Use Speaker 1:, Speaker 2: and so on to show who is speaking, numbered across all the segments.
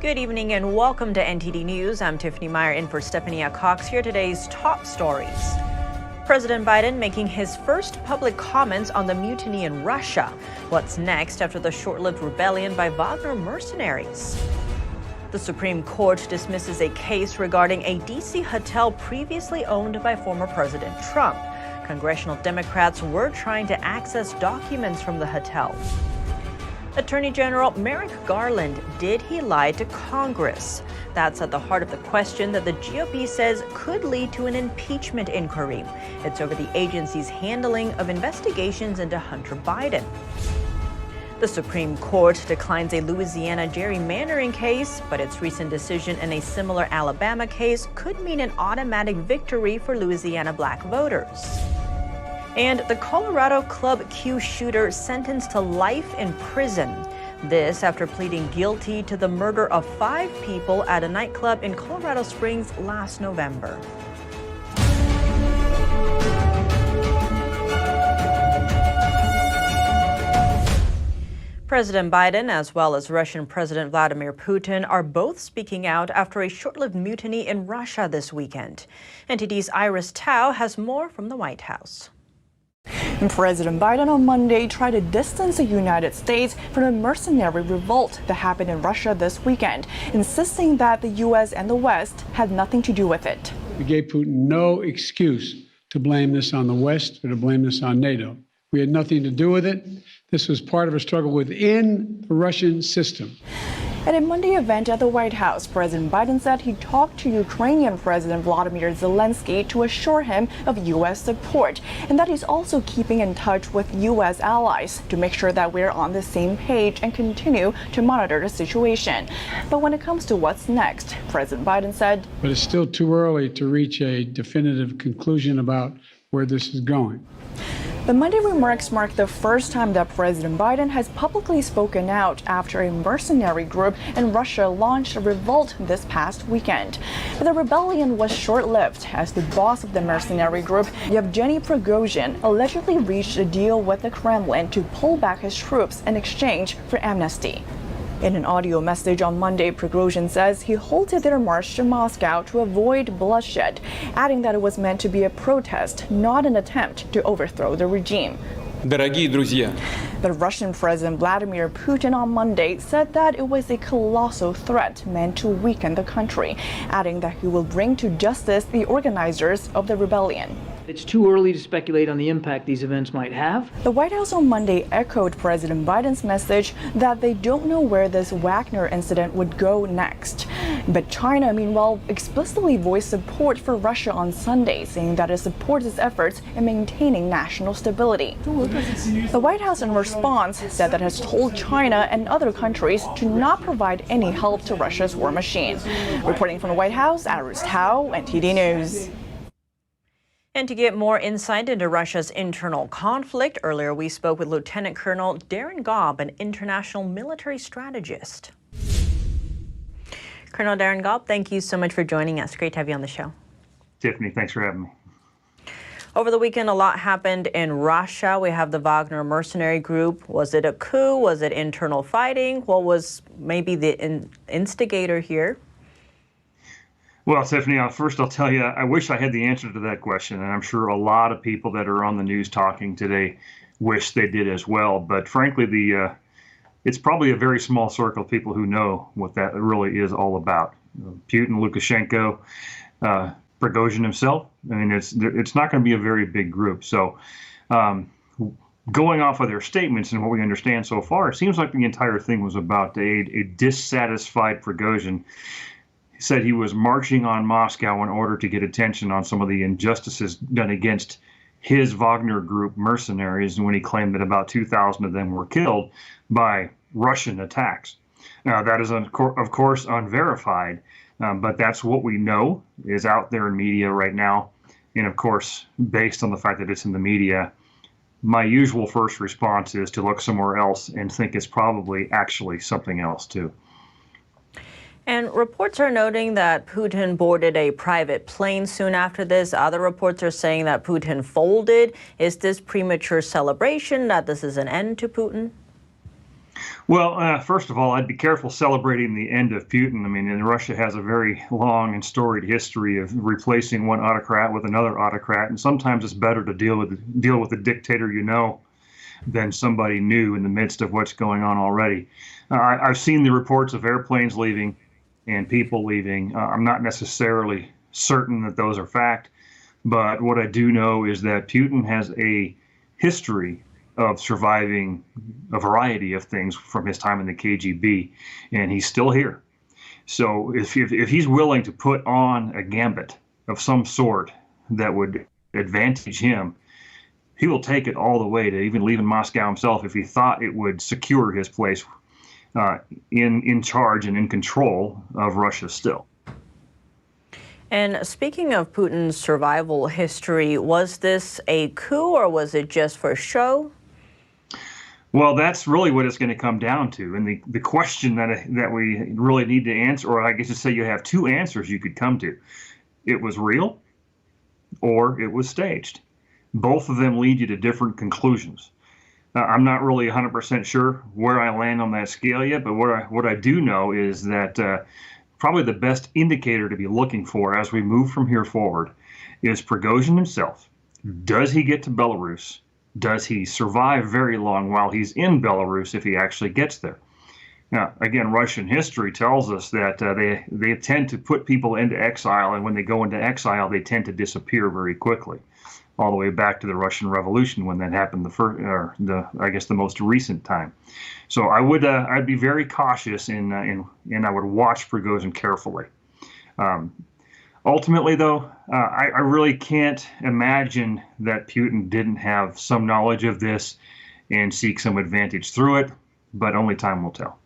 Speaker 1: Good evening and welcome to NTD News. I'm Tiffany Meyer in for Stephania Cox. Here are today's top stories. President Biden making his first public comments on the mutiny in Russia. What's next after the short-lived rebellion by Wagner mercenaries? The Supreme Court dismisses a case regarding a D.C. hotel previously owned by former President Trump. Congressional Democrats were trying to access documents from the hotel. Attorney General Merrick Garland, did he lie to Congress? That's at the heart of the question that the GOP says could lead to an impeachment inquiry. It's over the agency's handling of investigations into Hunter Biden. The Supreme Court declines a Louisiana gerrymandering case, but its recent decision in a similar Alabama case could mean an automatic victory for Louisiana black voters. And the Colorado Club Q shooter sentenced to life in prison. This after pleading guilty to the murder of 5 people at a nightclub in Colorado Springs last November. President Biden, as well as Russian President Vladimir Putin, are both speaking out after a short-lived mutiny in Russia this weekend. NTD's Iris Tao has more from the White House.
Speaker 2: President Biden on Monday tried to distance the United States from the mercenary revolt that happened in Russia this weekend, insisting that the U.S. and the West had nothing to do with it.
Speaker 3: We gave Putin no excuse to blame this on the West or to blame this on NATO. We had nothing to do with it. This was part of a struggle within the Russian system.
Speaker 2: At a Monday event at the White House, President Biden said he talked to Ukrainian President Vladimir Zelenskyy to assure him of U.S. support, and that he's also keeping in touch with U.S. allies to make sure that we're on the same page and continue to monitor the situation. But when it comes to what's next, President Biden said,
Speaker 3: but it's still too early to reach a definitive conclusion about where this is going.
Speaker 2: The Monday remarks mark the first time that President Biden has publicly spoken out after a mercenary group in Russia launched a revolt this past weekend. But the rebellion was short-lived as the boss of the mercenary group, Yevgeny Prigozhin, allegedly reached a deal with the Kremlin to pull back his troops in exchange for amnesty. In an audio message on Monday, Prigozhin says he halted their march to Moscow to avoid bloodshed, adding that it was meant to be a protest, not an attempt to overthrow the regime.
Speaker 4: Дорогие друзья.
Speaker 2: The Russian President Vladimir Putin on Monday said that it was a colossal threat meant to weaken the country, adding that he will bring to justice the organizers of the rebellion.
Speaker 5: It's too early to speculate on the impact these events might have.
Speaker 2: The White House on Monday echoed President Biden's message that they don't know where this Wagner incident would go next. But China, meanwhile, explicitly voiced support for Russia on Sunday, saying that it supports its efforts in maintaining national stability. The White House, in response, said that it has told China and other countries to not provide any help to Russia's war machine. Reporting from the White House, Iris Tao, NTD News.
Speaker 1: And to get more insight into Russia's internal conflict, earlier we spoke with Lieutenant Colonel Darren Gobb, an international military strategist. Colonel Darren Gobb, thank you so much for joining us. Great to have you on the show.
Speaker 6: Tiffany, thanks for having me.
Speaker 1: Over the weekend, a lot happened in Russia. We have the Wagner mercenary group. Was it a coup? Was it internal fighting? What was maybe the instigator here?
Speaker 6: Well, Tiffany, first I'll tell you, I wish I had the answer to that question, and I'm sure a lot of people that are on the news talking today wish they did as well. But frankly, it's probably a very small circle of people who know what that really is all about. Putin, Lukashenko, Prigozhin himself. I mean, it's not going to be a very big group. So going off of their statements and what we understand so far, it seems like the entire thing was about a dissatisfied Prigozhin. He said he was marching on Moscow in order to get attention on some of the injustices done against his Wagner group mercenaries, and when he claimed that about 2,000 of them were killed by Russian attacks. Now, that is, of course, unverified, but that's what we know is out there in media right now. And, of course, based on the fact that it's in the media, my usual first response is to look somewhere else and think it's probably actually something else, too.
Speaker 1: And reports are noting that Putin boarded a private plane soon after this. Other reports are saying that Putin folded. Is this premature celebration that this is an end to Putin?
Speaker 6: Well, first of all, I'd be careful celebrating the end of Putin. I mean, and Russia has a very long and storied history of replacing one autocrat with another autocrat, and sometimes it's better to deal with a dictator you know than somebody new in the midst of what's going on already. I've seen the reports of airplanes leaving and people leaving. I'm not necessarily certain that those are fact, but what I do know is that Putin has a history of surviving a variety of things from his time in the KGB, and he's still here. So if he's willing to put on a gambit of some sort that would advantage him, he will take it all the way to even leaving Moscow himself if he thought it would secure his place in charge and in control of Russia still.
Speaker 1: And speaking of Putin's survival history, was this a coup or was it just for show?
Speaker 6: Well, that's really what it's going to come down to. And the question that we really need to answer, or I guess to say you have two answers you could come to. It was real or it was staged. Both of them lead you to different conclusions. I'm not really 100% sure where I land on that scale yet, but what I do know is that probably the best indicator to be looking for as we move from here forward is Prigozhin himself. Does he get to Belarus? Does he survive very long while he's in Belarus if he actually gets there? Now, again, Russian history tells us that they tend to put people into exile, and when they go into exile, they tend to disappear very quickly, all the way back to the Russian Revolution when that happened, the most recent time. So I'd be very cautious and I would watch Prigozhin carefully. Ultimately, though, I really can't imagine that Putin didn't have some knowledge of this and seek some advantage through it, but only time will tell.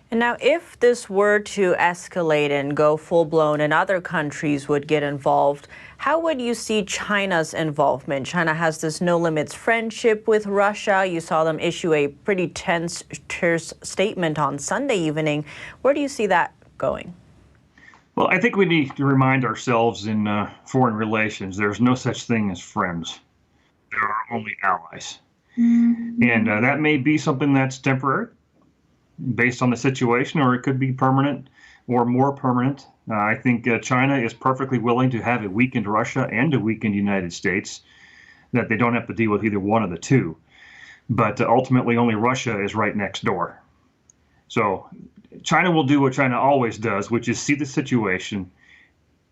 Speaker 1: And now, if this were to escalate and go full-blown and other countries would get involved, how would you see China's involvement? China has this no-limits friendship with Russia. You saw them issue a pretty terse statement on Sunday evening. Where do you see that going?
Speaker 6: Well, I think we need to remind ourselves in foreign relations, there's no such thing as friends. There are only allies. Mm-hmm. And that may be something that's temporary based on the situation, or it could be permanent or more permanent. I think China is perfectly willing to have a weakened Russia and a weakened United States, that they don't have to deal with either one of the two. But ultimately, only Russia is right next door. So China will do what China always does, which is see the situation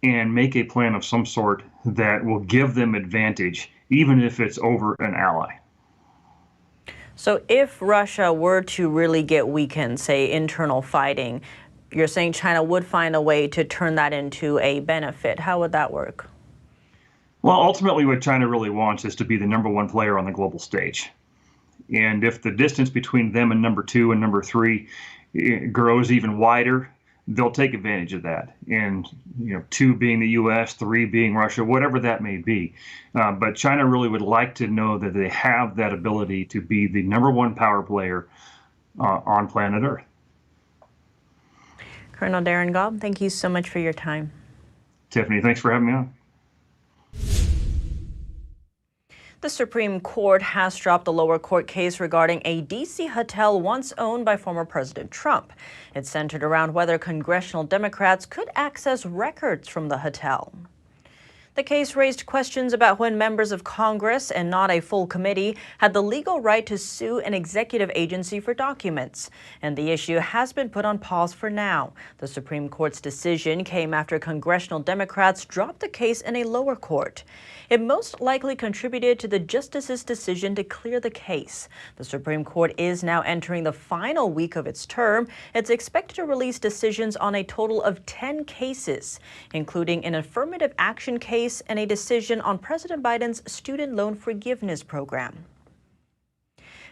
Speaker 6: and make a plan of some sort that will give them advantage, even if it's over an ally.
Speaker 1: So if Russia were to really get weakened, say internal fighting, you're saying China would find a way to turn that into a benefit. How would that work?
Speaker 6: Well, ultimately what China really wants is to be the number one player on the global stage. And if the distance between them and number two and number three grows even wider, they'll take advantage of that. And, two being the U.S., three being Russia, whatever that may be. But China really would like to know that they have that ability to be the number one power player on planet Earth.
Speaker 1: Colonel Darren Gobb, thank you so much for your time.
Speaker 6: Tiffany, thanks for having me on.
Speaker 1: The Supreme Court has dropped a lower court case regarding a D.C. hotel once owned by former President Trump. It centered around whether congressional Democrats could access records from the hotel. The case raised questions about when members of Congress and not a full committee had the legal right to sue an executive agency for documents. And the issue has been put on pause for now. The Supreme Court's decision came after congressional Democrats dropped the case in a lower court. It most likely contributed to the justice's decision to clear the case. The Supreme Court is now entering the final week of its term. It's expected to release decisions on a total of 10 cases, including an affirmative action case and a decision on President Biden's student loan forgiveness program.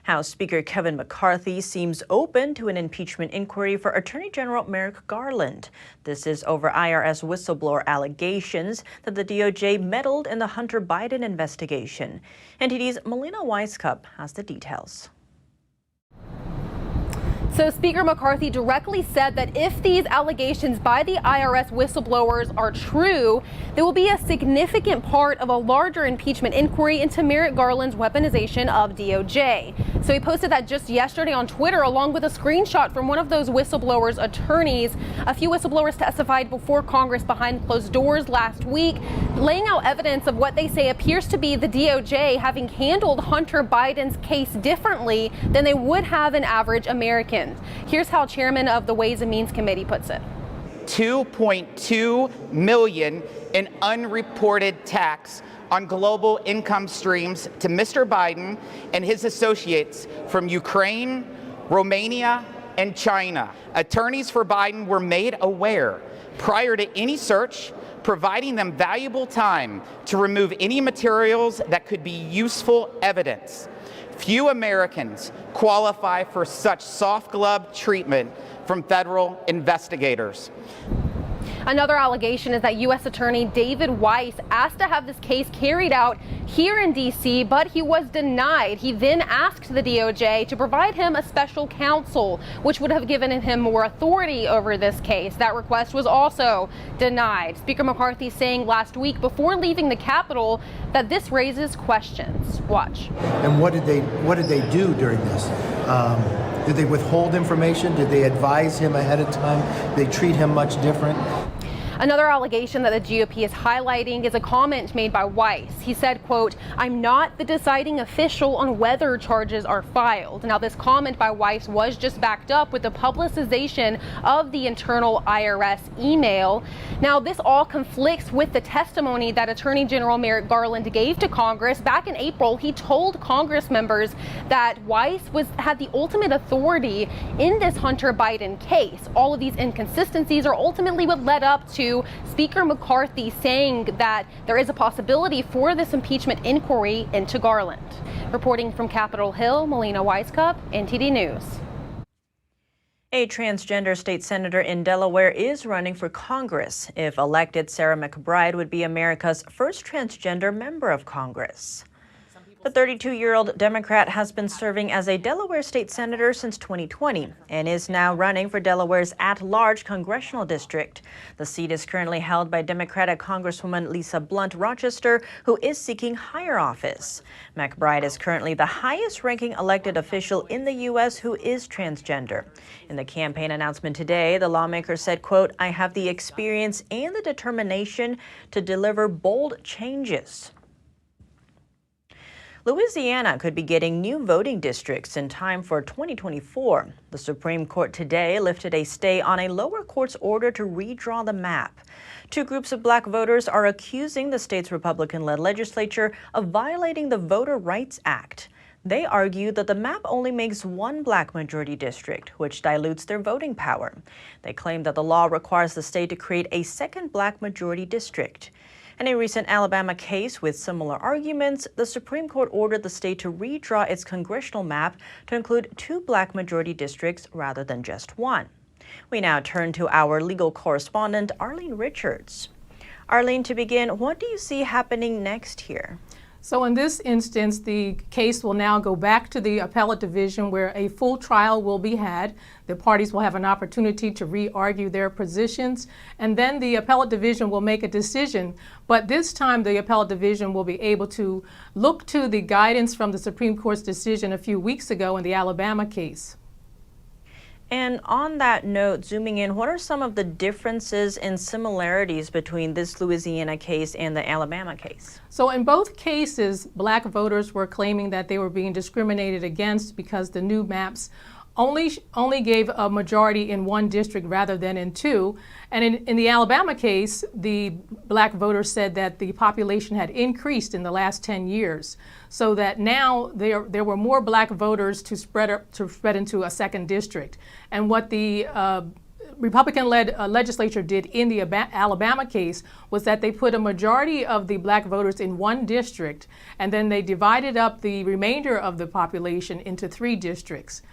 Speaker 1: House Speaker Kevin McCarthy seems open to an impeachment inquiry for Attorney General Merrick Garland. This is over IRS whistleblower allegations that the DOJ meddled in the Hunter Biden investigation. NTD's Melina Weiskup has the details.
Speaker 4: So Speaker McCarthy directly said that if these allegations by the IRS whistleblowers are true, they will be a significant part of a larger impeachment inquiry into Merrick Garland's weaponization of DOJ. So he posted that just yesterday on Twitter, along with a screenshot from one of those whistleblowers' attorneys. A few whistleblowers testified before Congress behind closed doors last week, laying out evidence of what they say appears to be the DOJ having handled Hunter Biden's case differently than they would have an average American. Here's how Chairman of the Ways and Means Committee puts it.
Speaker 7: $2.2 million in unreported tax on global income streams to Mr. Biden and his associates from Ukraine, Romania, and China. Attorneys for Biden were made aware prior to any search, providing them valuable time to remove any materials that could be useful evidence. Few Americans qualify for such soft glove treatment from federal investigators.
Speaker 4: Another allegation is that U.S. Attorney David Weiss asked to have this case carried out here in D.C., but he was denied. He then asked the DOJ to provide him a special counsel, which would have given him more authority over this case. That request was also denied. Speaker McCarthy saying last week before leaving the Capitol that this raises questions. Watch.
Speaker 8: And what did they do during this? Did they withhold information? Did they advise him ahead of time? Did they treat him much different?
Speaker 4: Another allegation that the GOP is highlighting is a comment made by Weiss. He said, quote, "I'm not the deciding official on whether charges are filed." Now, this comment by Weiss was just backed up with the publicization of the internal IRS email. Now, this all conflicts with the testimony that Attorney General Merrick Garland gave to Congress back in April. He told Congress members that Weiss had the ultimate authority in this Hunter Biden case. All of these inconsistencies are ultimately what led up to Speaker McCarthy saying that there is a possibility for this impeachment inquiry into Garland. Reporting from Capitol Hill, Melina Weisskopf, NTD News.
Speaker 1: A transgender state senator in Delaware is running for Congress. If elected, Sarah McBride would be America's first transgender member of Congress. The 32-year-old Democrat has been serving as a Delaware state senator since 2020 and is now running for Delaware's at-large congressional district. The seat is currently held by Democratic Congresswoman Lisa Blunt Rochester, who is seeking higher office. McBride is currently the highest-ranking elected official in the U.S. who is transgender. In the campaign announcement today, the lawmaker said, quote, "I have the experience and the determination to deliver bold changes." Louisiana could be getting new voting districts in time for 2024. The Supreme Court today lifted a stay on a lower court's order to redraw the map. Two groups of black voters are accusing the state's Republican-led legislature of violating the Voter Rights Act. They argue that the map only makes one black majority district, which dilutes their voting power. They claim that the law requires the state to create a second black majority district. In a recent Alabama case with similar arguments, the Supreme Court ordered the state to redraw its congressional map to include two black majority districts rather than just one. We now turn to our legal correspondent, Arlene Richards. Arlene, to begin, what do you see happening next here?
Speaker 9: So in this instance, the case will now go back to the appellate division where a full trial will be had. The parties will have an opportunity to re-argue their positions, and then the appellate division will make a decision. But this time, the appellate division will be able to look to the guidance from the Supreme Court's decision a few weeks ago in the Alabama case.
Speaker 1: And on that note, zooming in, what are some of the differences and similarities between this Louisiana case and the Alabama case?
Speaker 9: So in both cases, black voters were claiming that they were being discriminated against because the new maps only gave a majority in one district rather than in two. And in the Alabama case, the black voters said that the population had increased in the last 10 years, so that now there were more black voters to spread into a second district. And what the Republican-led legislature did in the Alabama case was that they put a majority of the black voters in one district, and then they divided up the remainder of the population into three districts.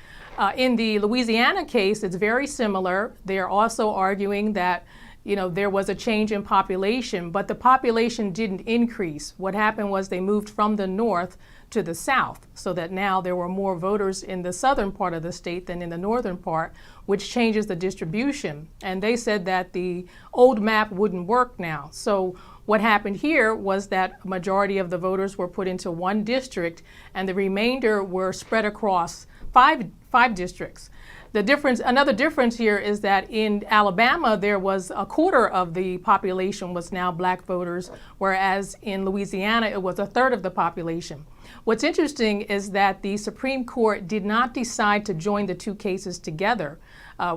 Speaker 9: In the Louisiana case, it's very similar. They're also arguing that, there was a change in population, but the population didn't increase. What happened was they moved from the north to the south, so that now there were more voters in the southern part of the state than in the northern part, which changes the distribution. And they said that the old map wouldn't work now. So What happened here was that a majority of the voters were put into one district and the remainder were spread across five districts. Another difference here is that in Alabama, there was a quarter of the population was now black voters, whereas in Louisiana, it was a third of the population. What's interesting is that the Supreme Court did not decide to join the two cases together.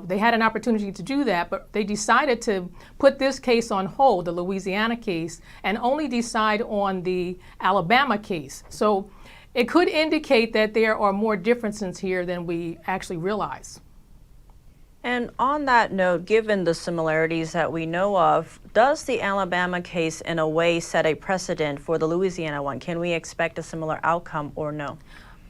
Speaker 9: They had an opportunity to do that, but they decided to put this case on hold, the Louisiana case, and only decide on the Alabama case. So it could indicate that there are more differences here than we actually realize.
Speaker 1: And on that note, given the similarities that we know of, does the Alabama case in a way set a precedent for the Louisiana one? Can we expect a similar outcome or no?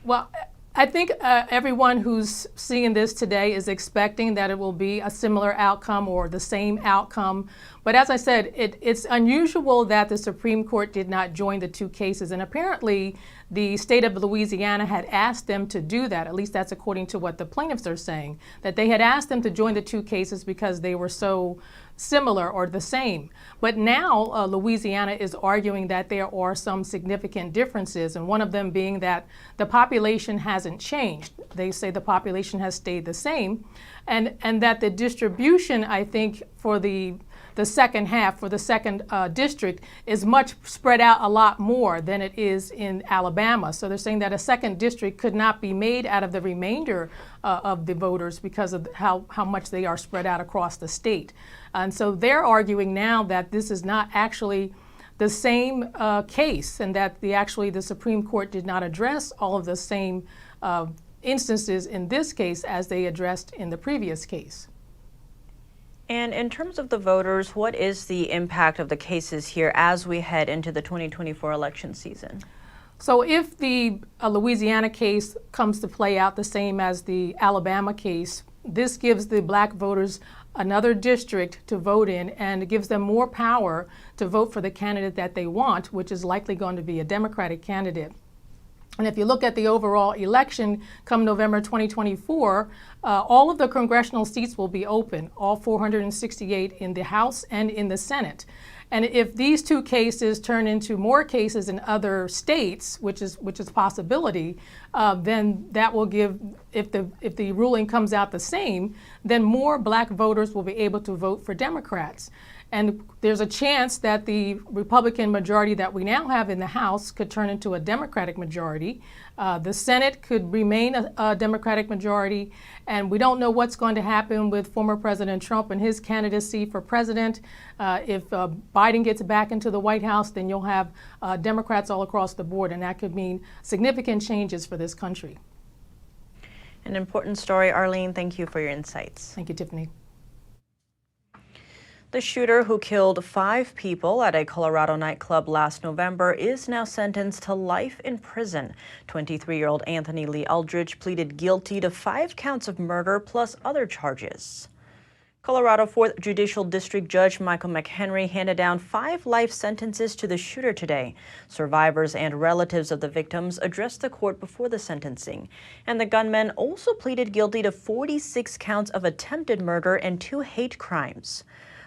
Speaker 9: Well, I think everyone who's seeing this today is expecting that it will be a similar outcome or the same outcome. But as I said, it's unusual that the Supreme Court did not join the two cases. And apparently, the state of Louisiana had asked them to do that. At least that's according to what the plaintiffs are saying, that they had asked them to join the two cases because they were so similar or the same. But now Louisiana is arguing that there are some significant differences, and one of them being that the population hasn't changed. They say the population has stayed the same, and that the distribution, I think, for the second half, for the second district, is much spread out a lot more than it is in Alabama. So they're saying that a second district could not be made out of the remainder of the voters because of how much they are spread out across the state. And so they're arguing now that this is not actually the same case, and that the Supreme Court did not address all of the same instances in this case as they addressed in the previous case.
Speaker 1: And in terms of the voters, what is the impact of the cases here as we head into the 2024 election season?
Speaker 9: So if the Louisiana case comes to play out the same as the Alabama case, this gives the black voters another district to vote in, and it gives them more power to vote for the candidate that they want, which is likely going to be a Democratic candidate. And if you look at the overall election come November 2024, all of the congressional seats will be open, all 468 in the House and in the Senate. And if these two cases turn into more cases in other states, which is a possibility, then that will give, if the ruling comes out the same, then more black voters will be able to vote for Democrats. And there's a chance that the Republican majority that we now have in the House could turn into a Democratic majority. The Senate could remain a Democratic majority. And we don't know what's going to happen with former President Trump and his candidacy for president. If Biden gets back into the White House, then you'll have Democrats all across the board. And that could mean significant changes for this country.
Speaker 1: An important story, Arlene. Thank you for your insights.
Speaker 9: Thank you, Tiffany.
Speaker 1: The shooter who killed 5 people at a Colorado nightclub last November is now sentenced to life in prison. 23-year-old Anthony Lee Eldridge pleaded guilty to 5 counts of murder plus other charges. Colorado 4th Judicial District Judge Michael McElhenney handed down 5 life sentences to the shooter today. Survivors and relatives of the victims addressed the court before the sentencing. And the gunman also pleaded guilty to 46 counts of attempted murder and 2 hate crimes.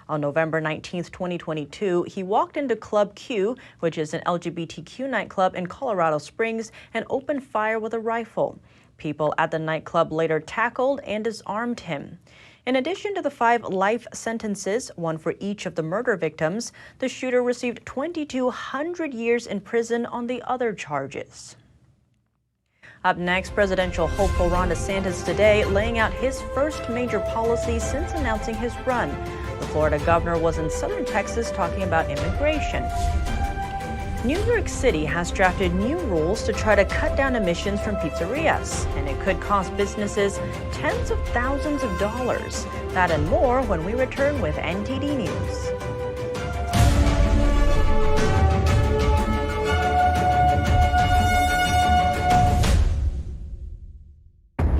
Speaker 1: On November 19, 2022, he walked into Club Q, which is an LGBTQ nightclub in Colorado Springs, and opened fire with a rifle. People at the nightclub later tackled and disarmed him. In addition to the 5 life sentences, one for each of the murder victims, the shooter received 2,200 years in prison on the other charges. Up next, presidential hopeful Ron DeSantis today laying out his first major policy since announcing his run. The Florida governor was in southern Texas talking about immigration. New York City has drafted new rules to try to cut down emissions from pizzerias, and it could cost businesses tens of thousands of dollars. That and more when we return with NTD News.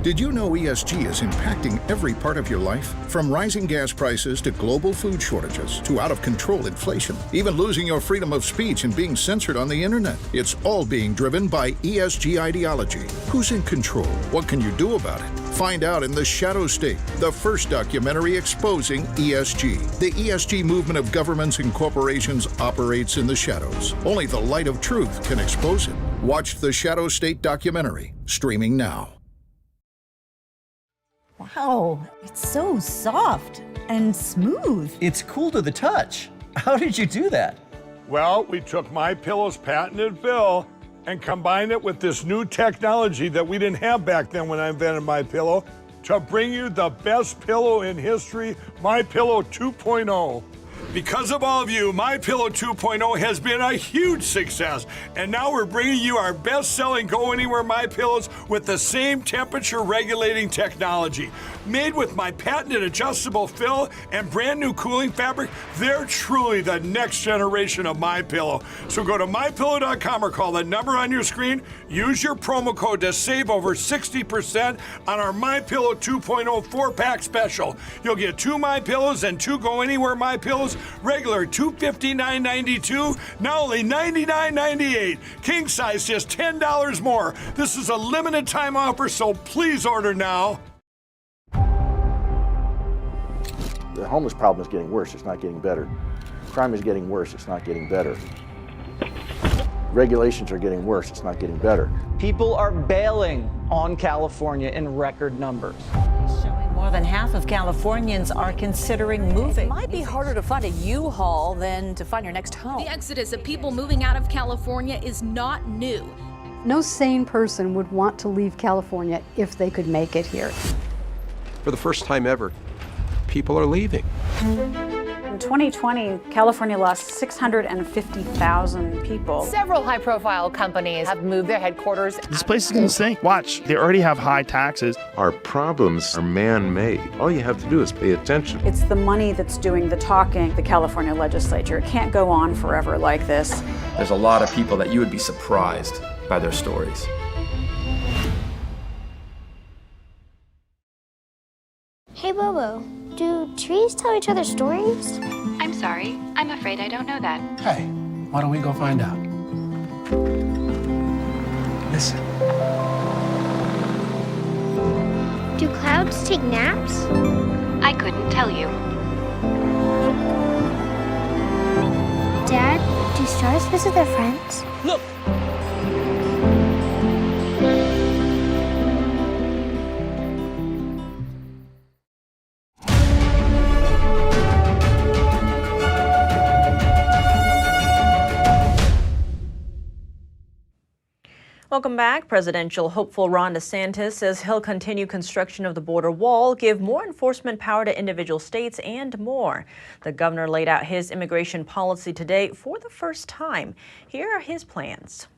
Speaker 10: Did you know ESG is impacting every part of your life? From rising gas prices to global food shortages to out-of-control inflation, even losing your freedom of speech and being censored on the internet. It's all being driven by ESG ideology. Who's in control? What can you do about it? Find out in The Shadow State, the first documentary exposing ESG. The ESG movement of governments and corporations operates in the shadows. Only the light of truth can expose it. Watch The Shadow State documentary, streaming now.
Speaker 11: Wow, it's so soft and smooth.
Speaker 12: It's cool to the touch. How did you do that?
Speaker 13: Well, we took MyPillow's patented fill and combined it with this new technology that we didn't have back then when I invented MyPillow to bring you the best pillow in history, MyPillow 2.0. Because of all of you, MyPillow 2.0 has been a huge success. And now we're bringing you our best-selling Go Anywhere MyPillows with the same temperature-regulating technology. Made with my patented adjustable fill and brand new cooling fabric, they're truly the next generation of MyPillow. So go to MyPillow.com or call the number on your screen. Use your promo code to save over 60% on our MyPillow 2.0 4-pack special. You'll get 2 MyPillows and 2 Go Anywhere MyPillows. Regular $259.92, now only $99.98. King size just $10 more. This is a limited time offer, so please order now.
Speaker 14: The homeless problem is getting worse, it's not getting better. Crime is getting worse, it's not getting better. Regulations are getting worse, it's not getting better.
Speaker 12: People are bailing on California in record numbers.
Speaker 11: More than half of Californians are considering moving.
Speaker 15: It might be harder to find a U-Haul than to find your next home.
Speaker 16: The exodus of people moving out of California is not new.
Speaker 17: No sane person would want to leave California if they could make it here.
Speaker 18: For the first time ever, people are leaving.
Speaker 19: In 2020, California lost 650,000 people.
Speaker 20: Several high-profile companies have moved their headquarters.
Speaker 21: This place is going to sink. Watch, they already have high taxes.
Speaker 22: Our problems are man-made. All you have to do is pay attention.
Speaker 19: It's the money that's doing the talking, the California legislature. It can't go on forever like this.
Speaker 23: There's a lot of people that you would be surprised by their stories.
Speaker 24: Hey, Bobo. Do trees tell each other stories?
Speaker 25: I'm sorry. I'm afraid I don't know that.
Speaker 26: Hey, why don't we go find out? Listen.
Speaker 24: Do clouds take naps?
Speaker 25: I couldn't tell you.
Speaker 24: Dad, do stars visit their friends?
Speaker 12: Look!
Speaker 1: Welcome back. Presidential hopeful Ron DeSantis says he'll continue construction of the border wall, give more enforcement power to individual states, and more. The governor laid out his immigration policy today for the first time. Here are his plans.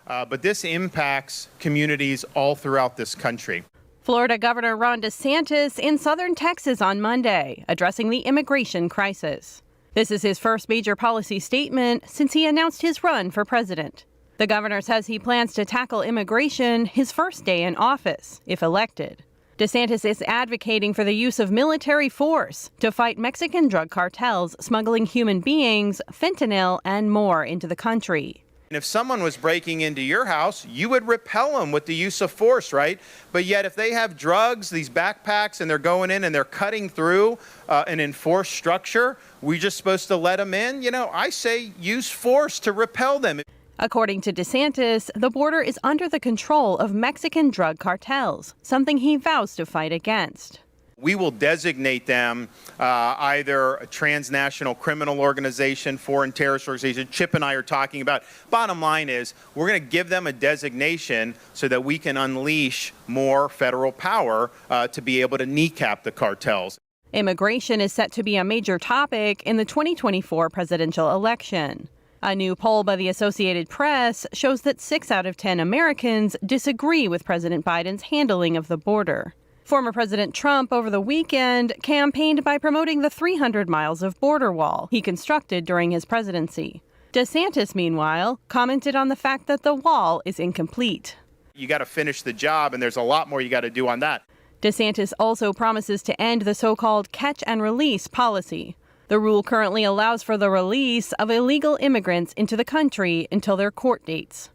Speaker 27: But this impacts communities all throughout this country.
Speaker 4: Florida Governor Ron DeSantis in southern Texas on Monday, addressing the immigration crisis. This is his first major policy statement since he announced his run for president. The governor says he plans to tackle immigration his first day in office, if elected. DeSantis is advocating for the use of military force to fight Mexican drug cartels smuggling human beings, fentanyl, and more into the country.
Speaker 27: And if someone was breaking into your house, you would repel them with the use of force, right? But yet if they have drugs, these backpacks, and they're going in and they're cutting through an enforced structure, we're just supposed to let them in? You know, I say use force to repel them.
Speaker 4: According to DeSantis, the border is under the control of Mexican drug cartels, something he vows to fight against.
Speaker 27: We will designate them either a transnational criminal organization, foreign terrorist organization. Chip and I are talking about. Bottom line is we're going to give them a designation so that we can unleash more federal power to be able to kneecap the cartels.
Speaker 4: Immigration is set to be a major topic in the 2024 presidential election. A new poll by the Associated Press shows that 6 out of 10 Americans disagree with President Biden's handling of the border. Former President Trump over the weekend campaigned by promoting the 300 miles of border wall he constructed during his presidency. DeSantis, meanwhile, commented on the fact that the wall is incomplete.
Speaker 27: You got to finish the job, and there's a lot more you got to do on that.
Speaker 4: DeSantis also promises to end the so-called catch and release policy. The rule currently allows for the release of illegal immigrants into the country until their court dates.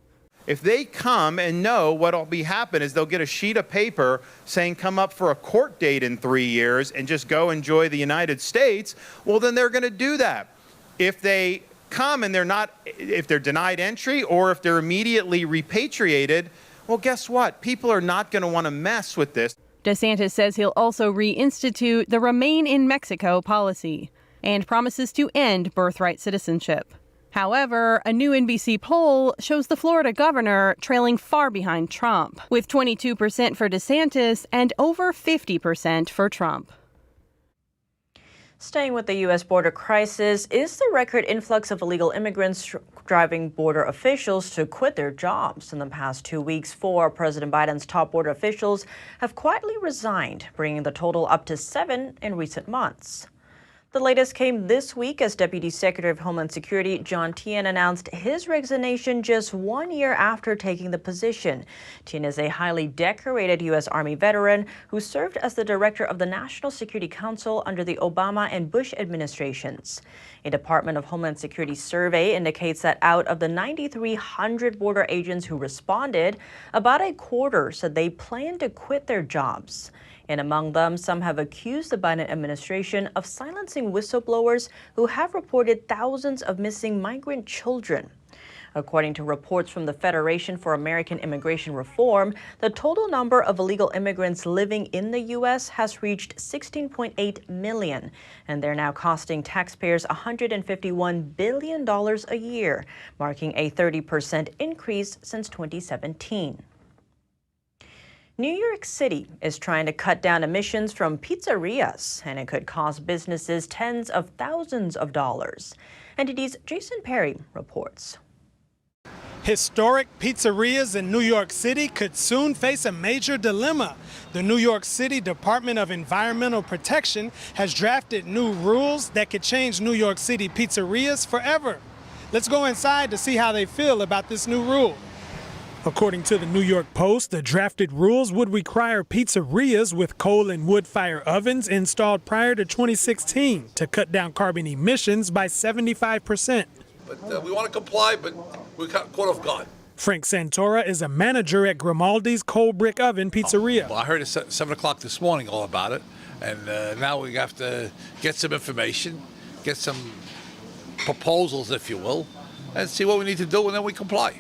Speaker 27: If they come and know what'll be happen is they'll get a sheet of paper saying come up for a court date in 3 years and just go enjoy the United States, well, then they're going to do that. If they come and if they're denied entry or if they're immediately repatriated, well, guess what? People are not going to want to mess with this.
Speaker 4: DeSantis says he'll also reinstitute the Remain in Mexico policy and promises to end birthright citizenship. However, a new NBC poll shows the Florida governor trailing far behind Trump, with 22% for DeSantis and over 50% for Trump.
Speaker 1: Staying with the U.S. border crisis, is the record influx of illegal immigrants driving border officials to quit their jobs? In the past 2 weeks, 4 President Biden's top border officials have quietly resigned, bringing the total up to 7 in recent months. The latest came this week as Deputy Secretary of Homeland Security John Tien announced his resignation just 1 year after taking the position. Tien is a highly decorated U.S. Army veteran who served as the director of the National Security Council under the Obama and Bush administrations. A Department of Homeland Security survey indicates that out of the 9,300 border agents who responded, about a quarter said they plan to quit their jobs. And among them, some have accused the Biden administration of silencing whistleblowers who have reported thousands of missing migrant children. According to reports from the Federation for American Immigration Reform, the total number of illegal immigrants living in the U.S. has reached 16.8 million, and they're now costing taxpayers $151 billion a year, marking a 30% increase since 2017. New York City is trying to cut down emissions from pizzerias, and it could cost businesses tens of thousands of dollars. NTD's Jason Perry reports.
Speaker 2: Historic pizzerias in New York City could soon face a major dilemma. The New York City Department of Environmental Protection has drafted new rules that could change New York City pizzerias forever. Let's go inside to see how they feel about this new rule. According to the New York Post, the drafted rules would require pizzerias with coal and wood fire ovens installed prior to 2016 to cut down carbon emissions by 75%.
Speaker 3: But we want to comply, but we got caught off guard.
Speaker 2: Frank Santora is a manager at Grimaldi's Coal Brick Oven Pizzeria.
Speaker 3: Well, I heard at 7 o'clock this morning all about it, and now we have to get some information, get some proposals, if you will, and see what we need to do, and then we comply.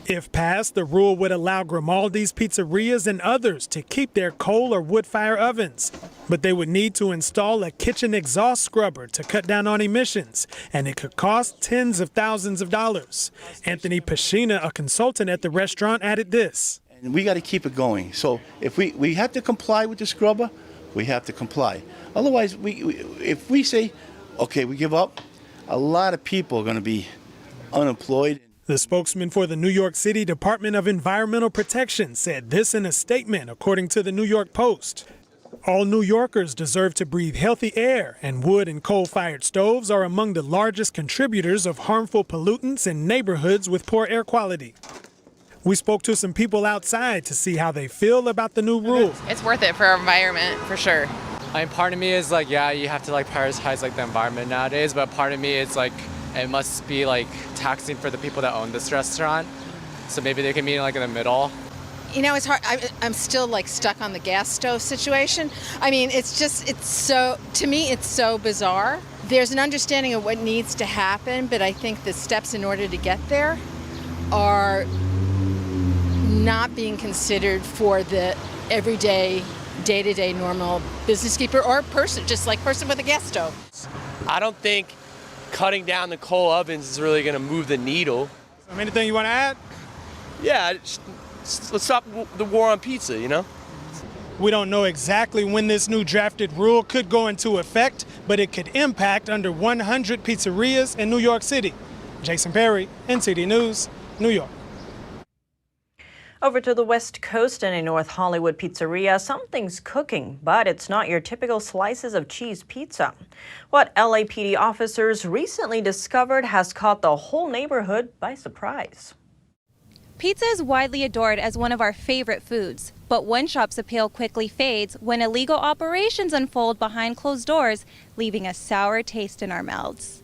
Speaker 2: If passed, the rule would allow Grimaldi's pizzerias and others to keep their coal or wood fire ovens. But they would need to install a kitchen exhaust scrubber to cut down on emissions, and it could cost tens of thousands of dollars. Anthony Pashina, a consultant at the restaurant, added this.
Speaker 5: And we got to keep it going. So if we have to comply with the scrubber, we have to comply. Otherwise, if we say, okay, we give up, a lot of people are going to be unemployed.
Speaker 2: The spokesman for the New York City Department of Environmental Protection said this in a statement, according to the New York Post. All New Yorkers deserve to breathe healthy air, and wood and coal-fired stoves are among the largest contributors of harmful pollutants in neighborhoods with poor air quality. We spoke to some people outside to see how they feel about the new rule.
Speaker 6: It's worth it for our environment, for sure.
Speaker 7: I mean, part of me is like, yeah, you have to like prioritize like the environment nowadays, but part of me it's like, it must be like taxing for the people that own this restaurant. So maybe they can meet like in the middle.
Speaker 8: You know, it's hard. I'm still like stuck on the gas stove situation. I mean, to me, it's so bizarre. There's an understanding of what needs to happen, but I think the steps in order to get there are not being considered for the everyday, day-to-day normal business keeper or person, just like person with a gas stove.
Speaker 9: I don't think cutting down the coal ovens is really going to move the needle.
Speaker 2: Anything you want to add?
Speaker 9: Yeah, let's stop the war on pizza, you know?
Speaker 2: We don't know exactly when this new drafted rule could go into effect, but it could impact under 100 pizzerias in New York City. Jason Perry, NTD News, New York.
Speaker 1: Over to the West Coast and a North Hollywood pizzeria, something's cooking, but it's not your typical slices of cheese pizza. What LAPD officers recently discovered has caught the whole neighborhood by surprise.
Speaker 10: Pizza is widely adored as one of our favorite foods, but one shop's appeal quickly fades when illegal operations unfold behind closed doors, leaving a sour taste in our mouths.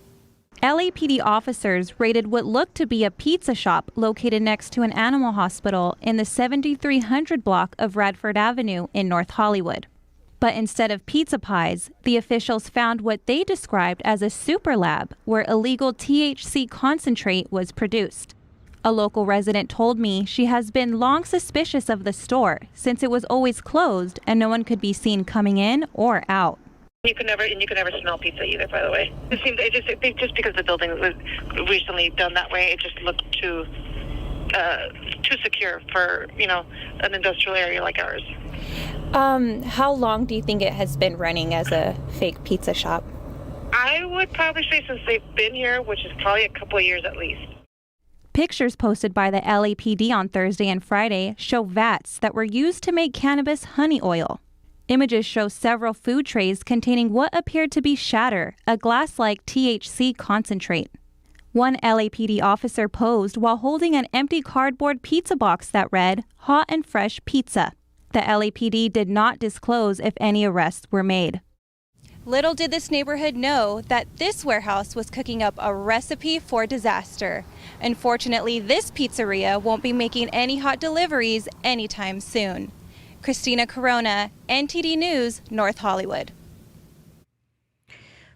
Speaker 10: LAPD officers raided what looked to be a pizza shop located next to an animal hospital in the 7300 block of Radford Avenue in North Hollywood. But instead of pizza pies, the officials found what they described as a super lab where illegal THC concentrate was produced. A local resident told me she has been long suspicious of the store since it was always closed and no one could be seen coming in or out.
Speaker 11: You can never smell pizza either, by the way. Just because the building was recently done that way, it just looked too secure for, an industrial area like ours.
Speaker 10: How long do you think it has been running as a fake pizza shop?
Speaker 11: I would probably say since they've been here, which is probably a couple of years at least.
Speaker 10: Pictures posted by the LAPD on Thursday and Friday show vats that were used to make cannabis honey oil. Images show several food trays containing what appeared to be shatter, a glass-like THC concentrate. One LAPD officer posed while holding an empty cardboard pizza box that read, "Hot and fresh pizza." The LAPD did not disclose if any arrests were made. Little did this neighborhood know that this warehouse was cooking up a recipe for disaster. Unfortunately, this pizzeria won't be making any hot deliveries anytime soon. Christina Corona, NTD News, North Hollywood.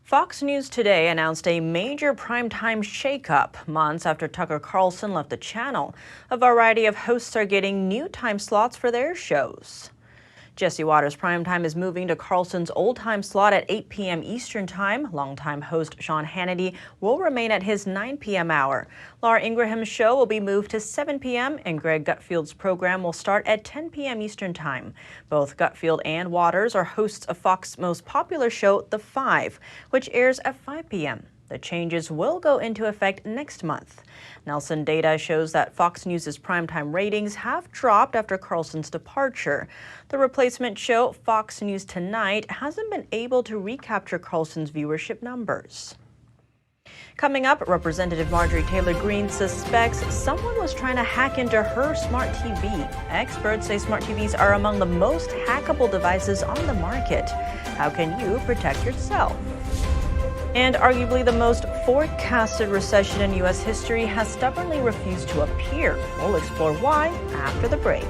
Speaker 1: Fox News today announced a major primetime shakeup months after Tucker Carlson left the channel. A variety of hosts are getting new time slots for their shows. Jesse Watters' primetime is moving to Carlson's old time slot at 8 p.m. Eastern Time. Longtime host Sean Hannity will remain at his 9 p.m. hour. Laura Ingraham's show will be moved to 7 p.m. and Greg Gutfield's program will start at 10 p.m. Eastern Time. Both Gutfield and Watters are hosts of Fox's most popular show, The Five, which airs at 5 p.m. The changes will go into effect next month. Nelson data shows that Fox News' primetime ratings have dropped after Carlson's departure. The replacement show, Fox News Tonight, hasn't been able to recapture Carlson's viewership numbers. Coming up, Representative Marjorie Taylor Greene suspects someone was trying to hack into her smart TV. Experts say smart TVs are among the most hackable devices on the market. How can you protect yourself? And arguably the most forecasted recession in U.S. history has stubbornly refused to appear. We'll explore why after the break.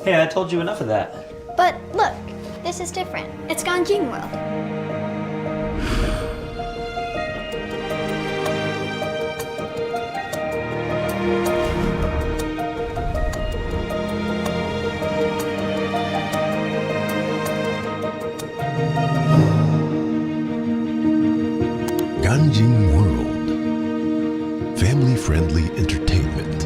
Speaker 13: Hey, I told you enough of that.
Speaker 24: But look, this is different. It's Ganjin World.
Speaker 14: Ganjin World. Family-friendly entertainment.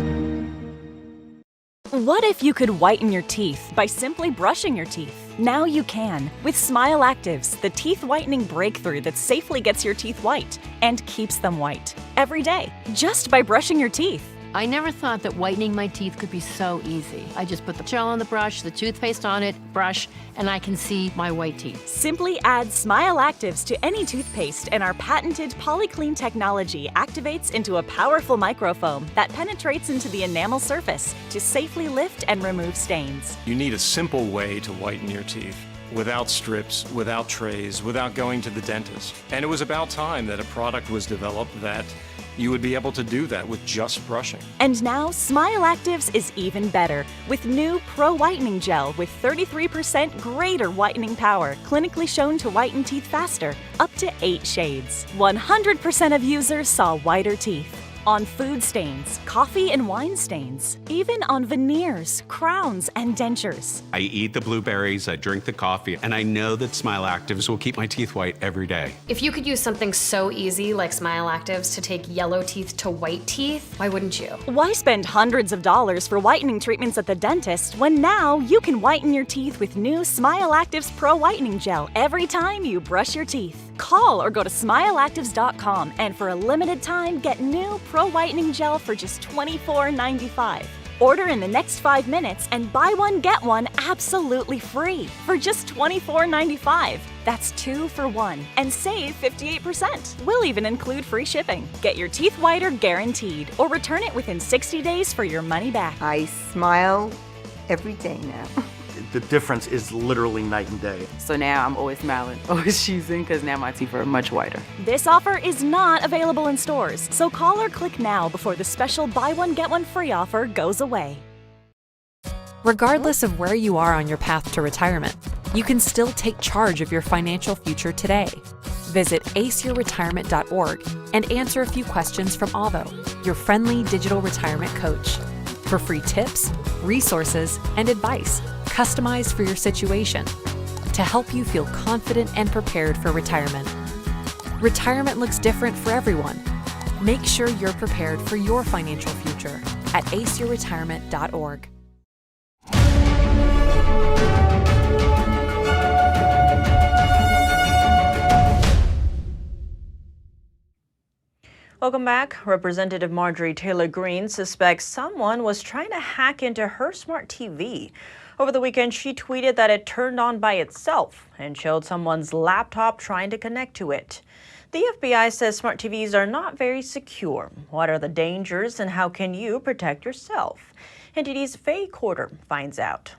Speaker 15: What if you could whiten your teeth by simply brushing your teeth? Now you can with Smile Actives, the teeth whitening breakthrough that safely gets your teeth white and keeps them white every day, just by brushing your teeth.
Speaker 16: I never thought that whitening my teeth could be so easy. I just put the gel on the brush, the toothpaste on it, brush, and I can see my white teeth.
Speaker 15: Simply add Smile Actives to any toothpaste and our patented PolyClean technology activates into a powerful microfoam that penetrates into the enamel surface to safely lift and remove stains.
Speaker 17: You need a simple way to whiten your teeth. Without strips, without trays, without going to the dentist. And it was about time that a product was developed that you would be able to do that with just brushing.
Speaker 15: And now, Smile Actives is even better with new Pro Whitening Gel with 33% greater whitening power, clinically shown to whiten teeth faster, up to 8 shades. 100% of users saw whiter teeth. On food stains, coffee and wine stains, even on veneers, crowns, and dentures.
Speaker 28: I eat the blueberries, I drink the coffee, and I know that Smile Actives will keep my teeth white every day.
Speaker 29: If you could use something so easy like Smile Actives to take yellow teeth to white teeth, why wouldn't you?
Speaker 15: Why spend hundreds of dollars for whitening treatments at the dentist when now you can whiten your teeth with new Smile Actives Pro Whitening Gel every time you brush your teeth? Call or go to smileactives.com and for a limited time get new Pro Whitening Gel for just $24.95. Order in the next 5 minutes and buy one, get one absolutely free for just $24.95. That's 2 for 1 and save 58%. We'll even include free shipping. Get your teeth whiter guaranteed or return it within 60 days for your money back.
Speaker 12: I smile every day now.
Speaker 18: The difference is literally night and day.
Speaker 19: So now I'm always smiling, always choosing, because now my teeth are much whiter.
Speaker 15: This offer is not available in stores, so call or click now before the special buy one, get one free offer goes away.
Speaker 20: Regardless of where you are on your path to retirement, you can still take charge of your financial future today. Visit aceyourretirement.org and answer a few questions from Avo, your friendly digital retirement coach, for free tips, resources, and advice customized for your situation to help you feel confident and prepared for retirement. Retirement looks different for everyone. Make sure you're prepared for your financial future at aceyourretirement.org.
Speaker 1: Welcome back. Representative Marjorie Taylor Greene suspects someone was trying to hack into her smart TV. Over the weekend, she tweeted that it turned on by itself and showed someone's laptop trying to connect to it. The FBI says smart TVs are not very secure. What are the dangers and how can you protect yourself? NTD's Faye Quarter finds out.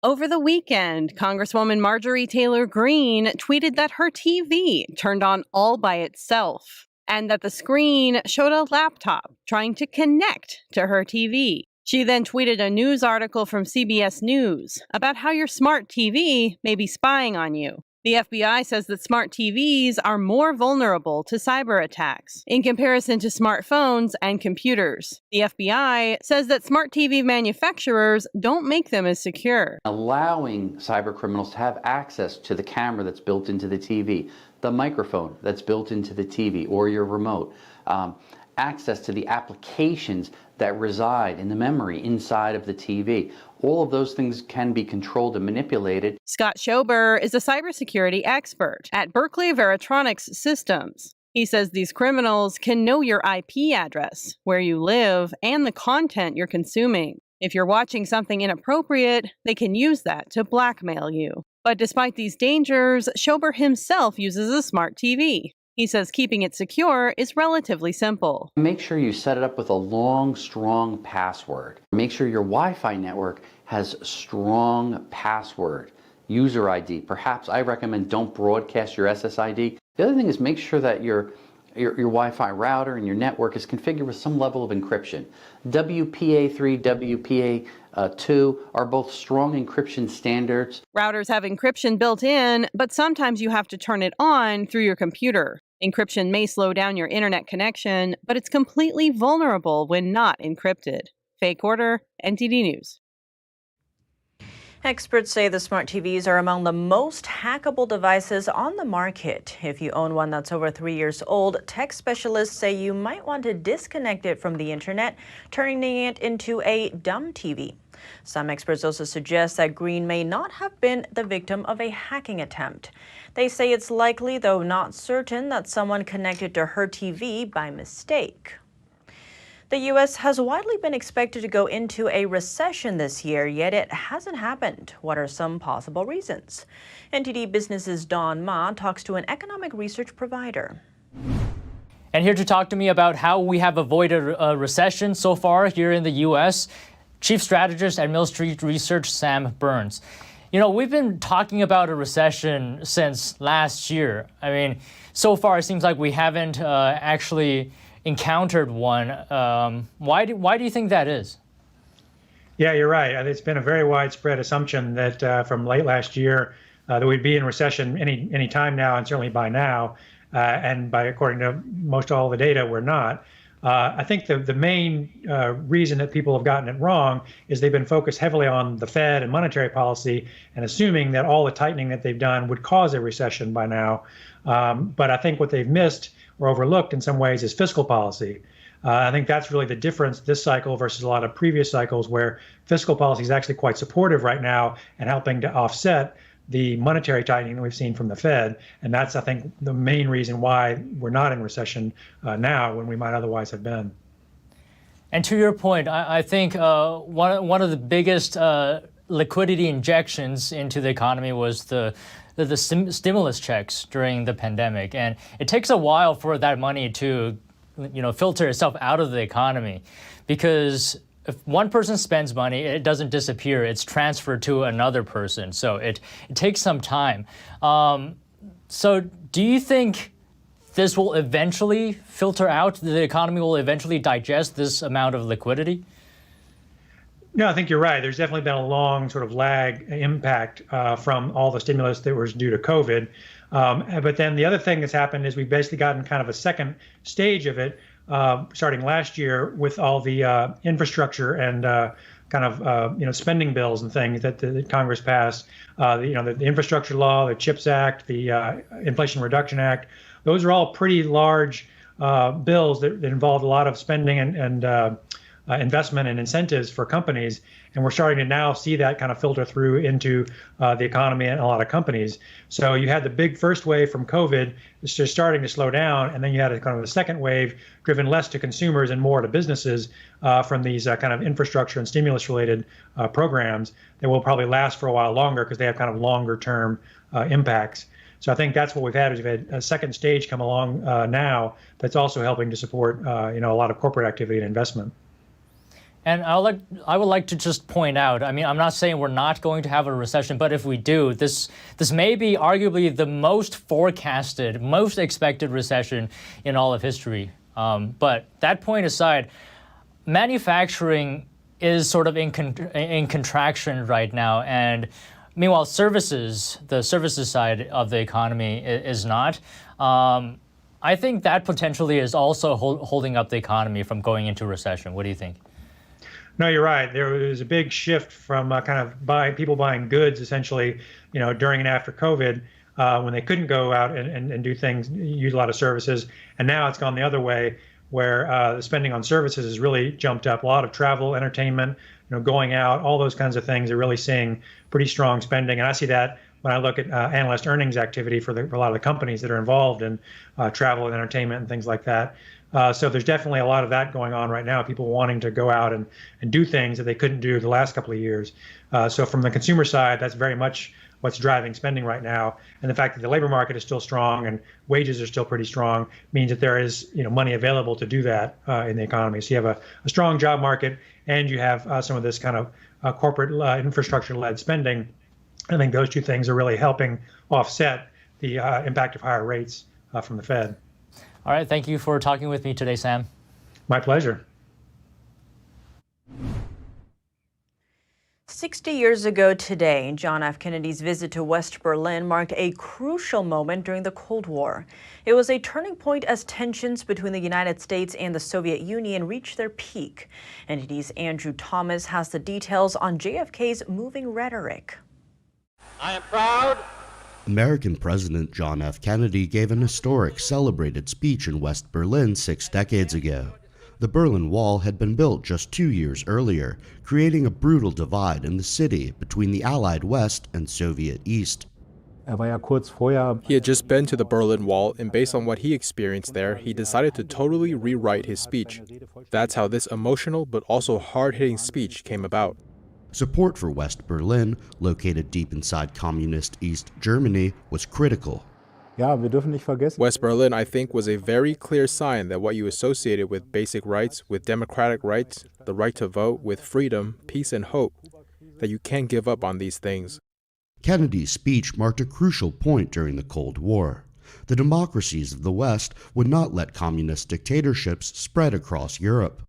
Speaker 21: Over the weekend, Congresswoman Marjorie Taylor Greene tweeted that her TV turned on all by itself and that the screen showed a laptop trying to connect to her TV. She then tweeted a news article from CBS News about how your smart TV may be spying on you. The FBI says that smart TVs are more vulnerable to cyber attacks in comparison to smartphones and computers. The FBI says that smart TV manufacturers don't make them as secure.
Speaker 22: Allowing cyber criminals to have access to the camera that's built into the TV, the microphone that's built into the TV or your remote, access to the applications that reside in the memory inside of the TV. All of those things can be controlled and manipulated.
Speaker 21: Scott Schober is a cybersecurity expert at Berkeley Veritronics Systems. He says these criminals can know your IP address, where you live, and the content you're consuming. If you're watching something inappropriate, they can use that to blackmail you. But despite these dangers, Schober himself uses a smart TV. He says keeping it secure is relatively simple.
Speaker 22: Make sure you set it up with a long, strong password. Make sure your Wi-Fi network has strong password, user ID. Perhaps I recommend don't broadcast your SSID. The other thing is make sure that your Wi-Fi router and your network is configured with some level of encryption. WPA3, WPA2 are both strong encryption standards.
Speaker 21: Routers have encryption built in, but sometimes you have to turn it on through your computer. Encryption may slow down your internet connection, but it's completely vulnerable when not encrypted. Faye Quarter, NTD News.
Speaker 1: Experts say the smart TVs are among the most hackable devices on the market. If you own one that's over 3 years old, tech specialists say you might want to disconnect it from the internet, turning it into a dumb TV. Some experts also suggest that Greene may not have been the victim of a hacking attempt. They say it's likely, though not certain, that someone connected to her TV by mistake. The U.S. has widely been expected to go into a recession this year, yet it hasn't happened. What are some possible reasons? NTD Business's Don Ma talks to an economic research provider.
Speaker 23: And here to talk to me about how we have avoided a recession so far here in the U.S., Chief Strategist at Mill Street Research, Sam Burns. You know, we've been talking about a recession since last year. I mean, so far it seems like we haven't actually encountered one. Why do you think that is?
Speaker 25: Yeah, you're right. It's been a very widespread assumption that from late last year that we'd be in recession any time now, and certainly by now. And by according to most all the data, we're not. I think the main reason that people have gotten it wrong is they've been focused heavily on the Fed and monetary policy and assuming that all the tightening that they've done would cause a recession by now. But I think what they've missed or overlooked in some ways is fiscal policy. I think that's really the difference this cycle versus a lot of previous cycles where fiscal policy is actually quite supportive right now and helping to offset the monetary tightening that we've seen from the Fed. And that's, I think, the main reason why we're not in recession now when we might otherwise have been.
Speaker 23: And to your point, I think one of the biggest liquidity injections into the economy was the stimulus checks during the pandemic. And it takes a while for that money to, filter itself out of the economy, because if one person spends money, it doesn't disappear. It's transferred to another person. So it takes some time. So do you think this will eventually filter out? The economy will eventually digest this amount of liquidity?
Speaker 25: No, I think you're right. There's definitely been a long sort of lag impact from all the stimulus that was due to COVID. But then the other thing that's happened is we've basically gotten kind of a second stage of it starting last year with all the infrastructure and spending bills and things that Congress passed. The infrastructure law, the CHIPS Act, the Inflation Reduction Act. Those are all pretty large bills that involved a lot of spending and investment and incentives for companies. And we're starting to now see that kind of filter through into the economy and a lot of companies. So you had the big first wave from COVID, it's just starting to slow down. And then you had a kind of a second wave driven less to consumers and more to businesses from these kind of infrastructure and stimulus related programs that will probably last for a while longer because they have kind of longer term impacts. So I think that's what we've had is we've had a second stage come along now that's also helping to support a lot of corporate activity and investment.
Speaker 23: And I would like to just point out, I'm not saying we're not going to have a recession, but if we do, this may be arguably the most forecasted, most expected recession in all of history. But that point aside, manufacturing is sort of in contraction right now, and meanwhile, the services side of the economy is not. I think that potentially is also holding up the economy from going into recession. What do you think?
Speaker 25: No, you're right. There was a big shift from people buying goods essentially, during and after COVID when they couldn't go out and do things, use a lot of services. And now it's gone the other way where the spending on services has really jumped up. A lot of travel, entertainment, going out, all those kinds of things are really seeing pretty strong spending. And I see that when I look at analyst earnings activity for a lot of the companies that are involved in travel and entertainment and things like that. So there's definitely a lot of that going on right now, people wanting to go out and do things that they couldn't do the last couple of years. So from the consumer side, that's very much what's driving spending right now. And the fact that the labor market is still strong and wages are still pretty strong means that there is money available to do that in the economy. So you have a strong job market and you have some of this kind of corporate infrastructure-led spending. I think those two things are really helping offset the impact of higher rates from the Fed.
Speaker 23: All right, thank you for talking with me today, Sam.
Speaker 25: My pleasure.
Speaker 1: 60 years ago today, John F. Kennedy's visit to West Berlin marked a crucial moment during the Cold War. It was a turning point as tensions between the United States and the Soviet Union reached their peak. NTD's Andrew Thomas has the details on JFK's moving rhetoric.
Speaker 3: I am proud.
Speaker 4: American President John F. Kennedy gave an historic, celebrated speech in West Berlin 6 decades ago. The Berlin Wall had been built just 2 years earlier, creating a brutal divide in the city between the Allied West and Soviet East.
Speaker 5: He had just been to the Berlin Wall, and based on what he experienced there, he decided to totally rewrite his speech. That's how this emotional but also hard-hitting speech came about.
Speaker 4: Support for West Berlin, located deep inside communist East Germany, was critical.
Speaker 5: West Berlin, I think, was a very clear sign that what you associated with basic rights, with democratic rights, the right to vote, with freedom, peace, and hope, that you can't give up on these things.
Speaker 4: Kennedy's speech marked a crucial point during the Cold War. The democracies of the West would not let communist dictatorships spread across Europe.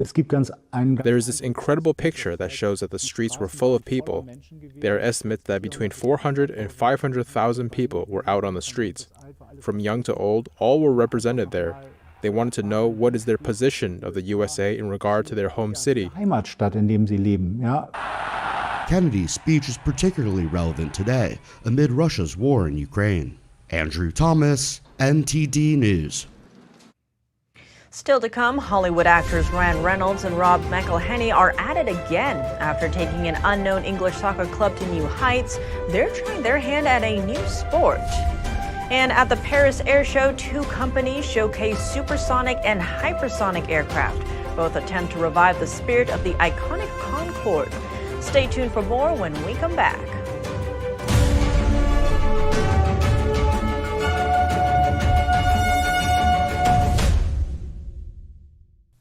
Speaker 5: There is this incredible picture that shows that the streets were full of people. There are estimates that between 400 and 500,000 people were out on the streets. From young to old, all were represented there. They wanted to know what is their position of the USA in regard to their home city.
Speaker 4: Kennedy's speech is particularly relevant today amid Russia's war in Ukraine. Andrew Thomas, NTD News.
Speaker 1: Still to come, Hollywood actors Ryan Reynolds and Rob McElhenney are at it again. After taking an unknown English soccer club to new heights, they're trying their hand at a new sport. And at the Paris Air Show, 2 companies showcase supersonic and hypersonic aircraft. Both attempt to revive the spirit of the iconic Concorde. Stay tuned for more when we come back.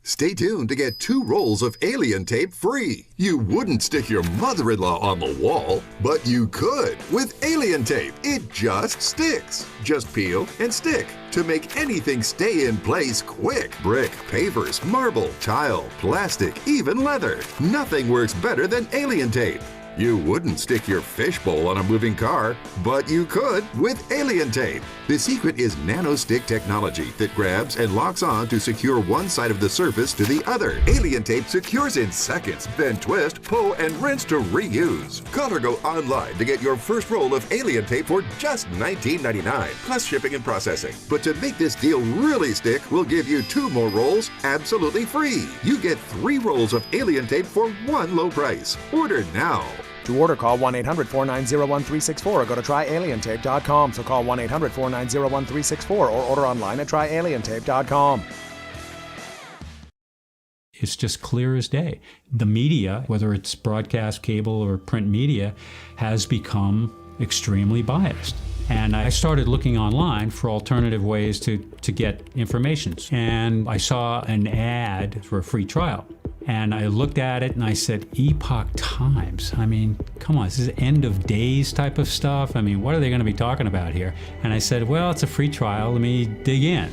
Speaker 2: Stay tuned to get 2 rolls of alien tape free. You wouldn't stick your mother-in-law on the wall, but you could with alien tape. It just sticks. Just peel and stick to make anything stay in place quick. Brick, pavers, marble, tile, plastic, even leather. Nothing works better than alien tape. You wouldn't stick your fishbowl on a moving car, but you could with alien tape. The secret is nano-stick technology that grabs and locks on to secure one side of the surface to the other. Alien tape secures in seconds, then twist, pull, and rinse to reuse. Call or go online to get your first roll of alien tape for just $19.99, plus shipping and processing. But to make this deal really stick, we'll give you 2 more rolls absolutely free. You get 3 rolls of alien tape for one low price. Order now.
Speaker 6: To order, call 1-800-490-1364 or go to tryalientape.com. So call 1-800-490-1364 or order online at tryalientape.com.
Speaker 7: It's just clear as day. The media, whether it's broadcast, cable, or print media, has become extremely biased. And I started looking online for alternative ways to get information. And I saw an ad for a free trial. And I looked at it and I said, Epoch Times. I mean, come on, this is end of days type of stuff. I mean, what are they going to be talking about here? And I said, well, it's a free trial. Let me dig in.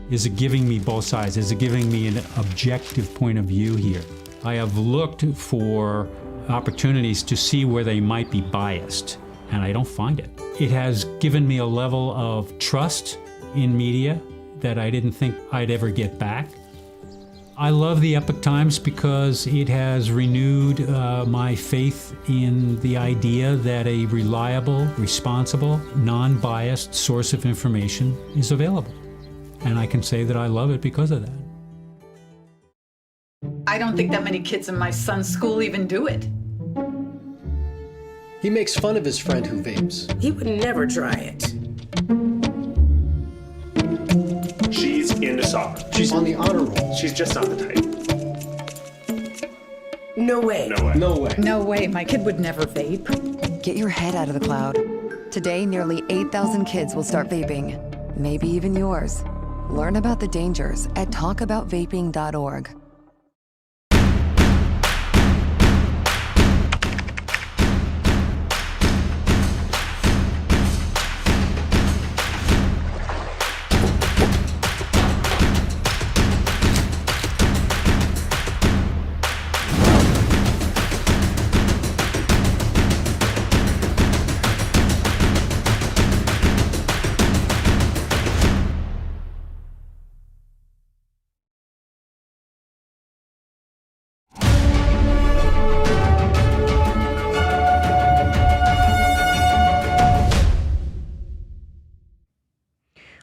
Speaker 7: Is it giving me both sides? Is it giving me an objective point of view here? I have looked for opportunities to see where they might be biased, and I don't find it. It has given me a level of trust in media that I didn't think I'd ever get back. I love the Epoch Times because it has renewed my faith in the idea that a reliable, responsible, non-biased source of information is available. And I can say that I love it because of that.
Speaker 8: I don't think that many kids in my son's school even do it.
Speaker 9: He makes fun of his friend who vapes.
Speaker 10: He would never try it.
Speaker 11: She's into soccer.
Speaker 9: She's on the honor roll.
Speaker 11: She's just not the type.
Speaker 10: No way.
Speaker 11: No way.
Speaker 9: No way.
Speaker 8: No way. My kid would never vape.
Speaker 26: Get your head out of the cloud. Today, nearly 8,000 kids will start vaping. Maybe even yours. Learn about the dangers at talkaboutvaping.org.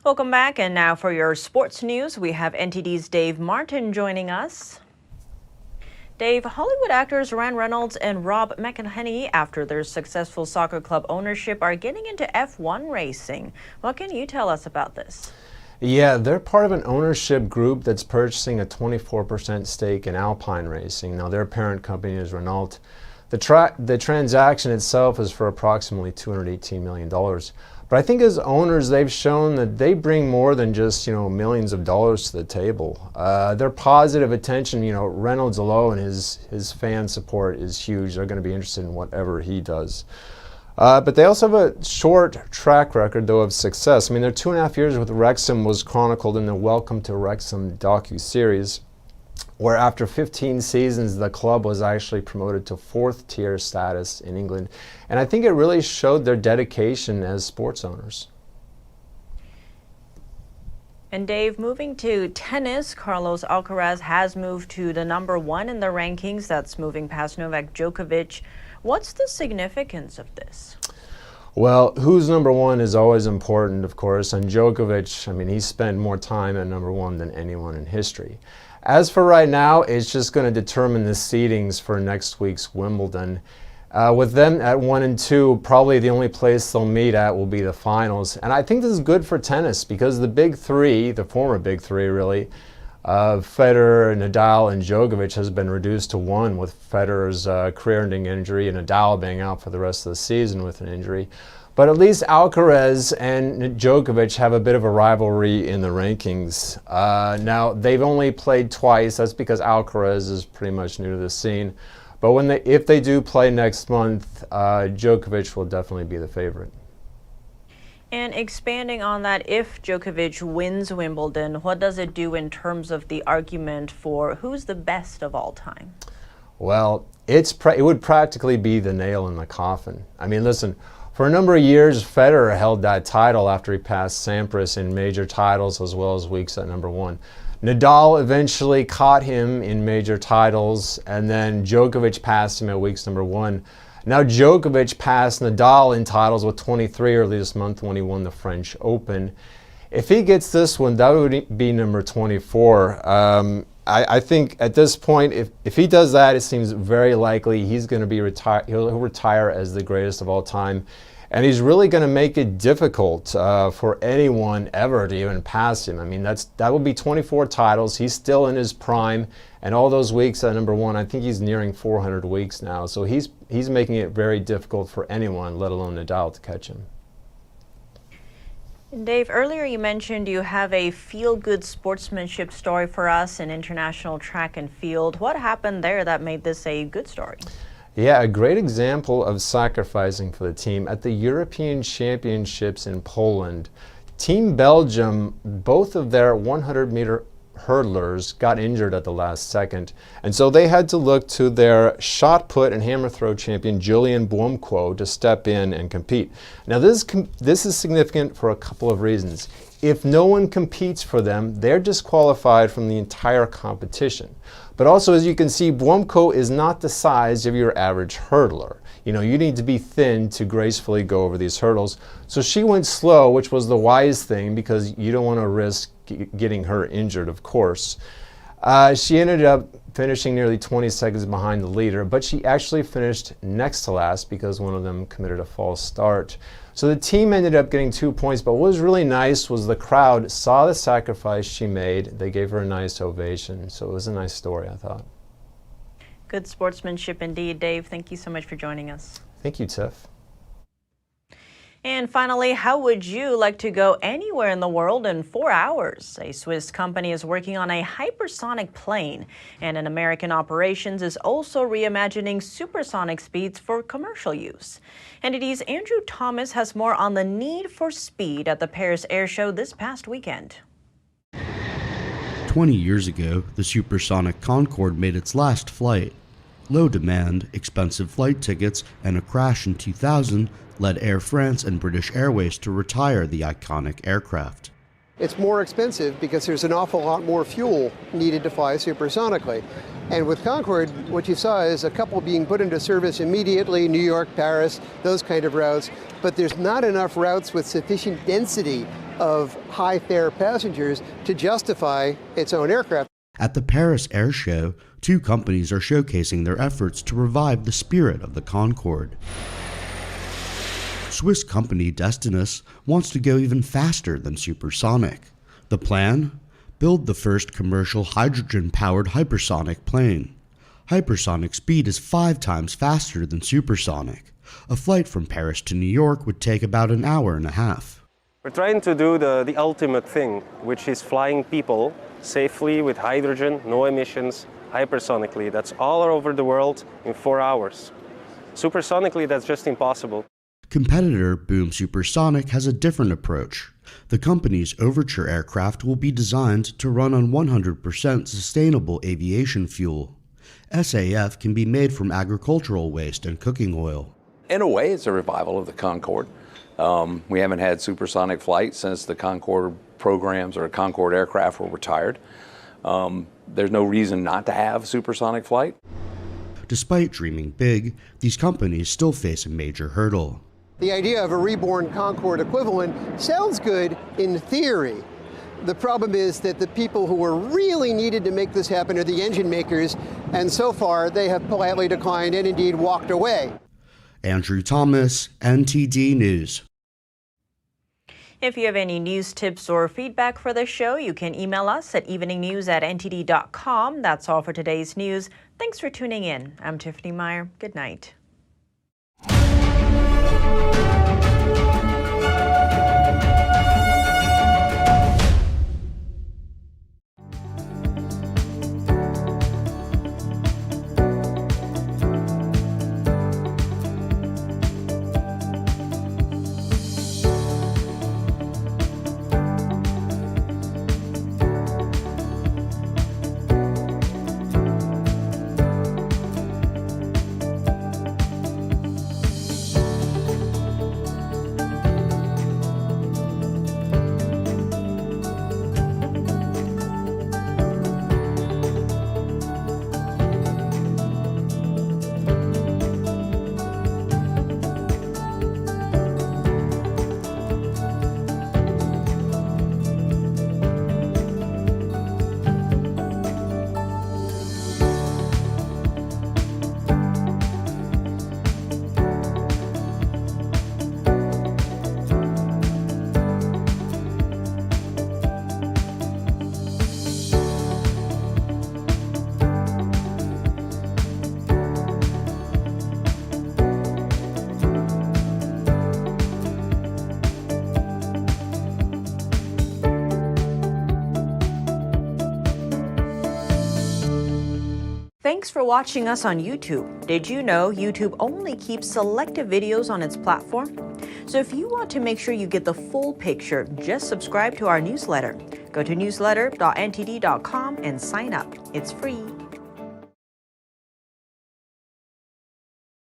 Speaker 1: Welcome back, and now for your sports news, we have NTD's Dave Martin joining us. Dave, Hollywood actors Reynolds and Rob McElhenney, after their successful soccer club ownership, are getting into F1 racing. What can you tell us about this?
Speaker 26: Yeah, they're part of an ownership group that's purchasing a 24% stake in Alpine Racing. Now, their parent company is Renault. The transaction itself is for approximately $218 million. But I think as owners, they've shown that they bring more than just, millions of dollars to the table. Their positive attention, Reynolds alone, his fan support is huge. They're going to be interested in whatever he does. But they also have a short track record, though, of success. I mean, their 2.5 years with Wrexham was chronicled in the Welcome to Wrexham docu-series, where after 15 seasons, the club was actually promoted to 4th tier status in England. And I think it really showed their dedication as sports owners.
Speaker 1: And Dave, moving to tennis, Carlos Alcaraz has moved to the #1 in the rankings. That's moving past Novak Djokovic. What's the significance of this?
Speaker 26: Well, who's #1 is always important, of course. And Djokovic, I mean, he spent more time at #1 than anyone in history. As for right now, it's just going to determine the seedings for next week's Wimbledon. With them at 1 and 2, probably the only place they'll meet at will be the finals. And I think this is good for tennis because the big three, the former big three really, Federer, Nadal, and Djokovic has been reduced to 1, with Federer's career-ending injury and Nadal being out for the rest of the season with an injury. But at least Alcaraz and Djokovic have a bit of a rivalry in the rankings. Now, they've only played twice. That's because Alcaraz is pretty much new to the scene. But if they do play next month, Djokovic will definitely be the favorite.
Speaker 1: And expanding on that, if Djokovic wins Wimbledon, what does it do in terms of the argument for who's the best of all time?
Speaker 26: Well, it would practically be the nail in the coffin. I mean, listen, for a number of years, Federer held that title after he passed Sampras in major titles as well as weeks at number 1. Nadal eventually caught him in major titles, and then Djokovic passed him at weeks number 1. Now Djokovic passed Nadal in titles with 23 early this month when he won the French Open. If he gets this one, that would be number 24. I think at this point, if he does that, it seems very likely he's going to be he'll retire as the greatest of all time. And he's really going to make it difficult for anyone ever to even pass him. I mean, that would be 24 titles. He's still in his prime. And all those weeks at number 1, I think he's nearing 400 weeks now. So he's making it very difficult for anyone, let alone Nadal, to catch him.
Speaker 1: Dave, earlier you mentioned you have a feel-good sportsmanship story for us in international track and field. What happened there that made this a good story?
Speaker 26: Yeah, a great example of sacrificing for the team. At the European Championships in Poland, Team Belgium, both of their 100-meter hurdlers got injured at the last second, and so they had to look to their shot put and hammer throw champion Julian Błumko to step in and compete. Now this is significant for a couple of reasons. If no one competes for them, they're disqualified from the entire competition. But also, as you can see, Błumko is not the size of your average hurdler. You know, you need to be thin to gracefully go over these hurdles. So she went slow, which was the wise thing because you don't want to risk getting her injured, of course. She ended up finishing nearly 20 seconds behind the leader, but she actually finished next to last because one of them committed a false start. So the team ended up getting 2 points, but what was really nice was the crowd saw the sacrifice she made. They gave her a nice ovation, so it was a nice story, I thought.
Speaker 1: Good sportsmanship indeed, Dave. Thank you so much for joining us.
Speaker 26: Thank you, Tiff.
Speaker 1: And finally, how would you like to go anywhere in the world in 4 hours? A Swiss company is working on a hypersonic plane, and an American operations is also reimagining supersonic speeds for commercial use. NTD's Andrew Thomas has more on the need for speed at the Paris Air Show this past weekend.
Speaker 4: 20 years ago, the supersonic Concorde made its last flight. Low demand, expensive flight tickets, and a crash in 2000 led Air France and British Airways to retire the iconic aircraft.
Speaker 12: It's more expensive because there's an awful lot more fuel needed to fly supersonically. And with Concorde, what you saw is a couple being put into service immediately, New York, Paris, those kind of routes. But there's not enough routes with sufficient density of high-fare passengers to justify its own aircraft.
Speaker 4: At the Paris Air Show, 2 companies are showcasing their efforts to revive the spirit of the Concorde. Swiss company Destinus wants to go even faster than supersonic. The plan? Build the first commercial hydrogen-powered hypersonic plane. Hypersonic speed is 5 times faster than supersonic. A flight from Paris to New York would take about an hour and a half.
Speaker 13: We're trying to do the ultimate thing, which is flying people safely with hydrogen, no emissions, hypersonically. That's all over the world in 4 hours. Supersonically, that's just impossible.
Speaker 4: Competitor Boom Supersonic has a different approach. The company's Overture aircraft will be designed to run on 100% sustainable aviation fuel. SAF can be made from agricultural waste and cooking oil.
Speaker 14: In a way, it's a revival of the Concorde. We haven't had supersonic flight since the Concorde programs or Concorde aircraft were retired. There's no reason not to have supersonic flight.
Speaker 4: Despite dreaming big, these companies still face a major hurdle.
Speaker 12: The idea of a reborn Concorde equivalent sounds good in theory. The problem is that the people who were really needed to make this happen are the engine makers, and so far they have politely declined and indeed walked away.
Speaker 4: Andrew Thomas, NTD News.
Speaker 1: If you have any news tips or feedback for the show, you can email us at eveningnews@ntd.com. That's all for today's news. Thanks for tuning in. I'm Tiffany Meyer. Good night. Thanks for watching us on YouTube. Did you know YouTube only keeps selective videos on its platform? So if you want to make sure you get the full picture, just subscribe to our newsletter. Go to newsletter.ntd.com and sign up. It's free.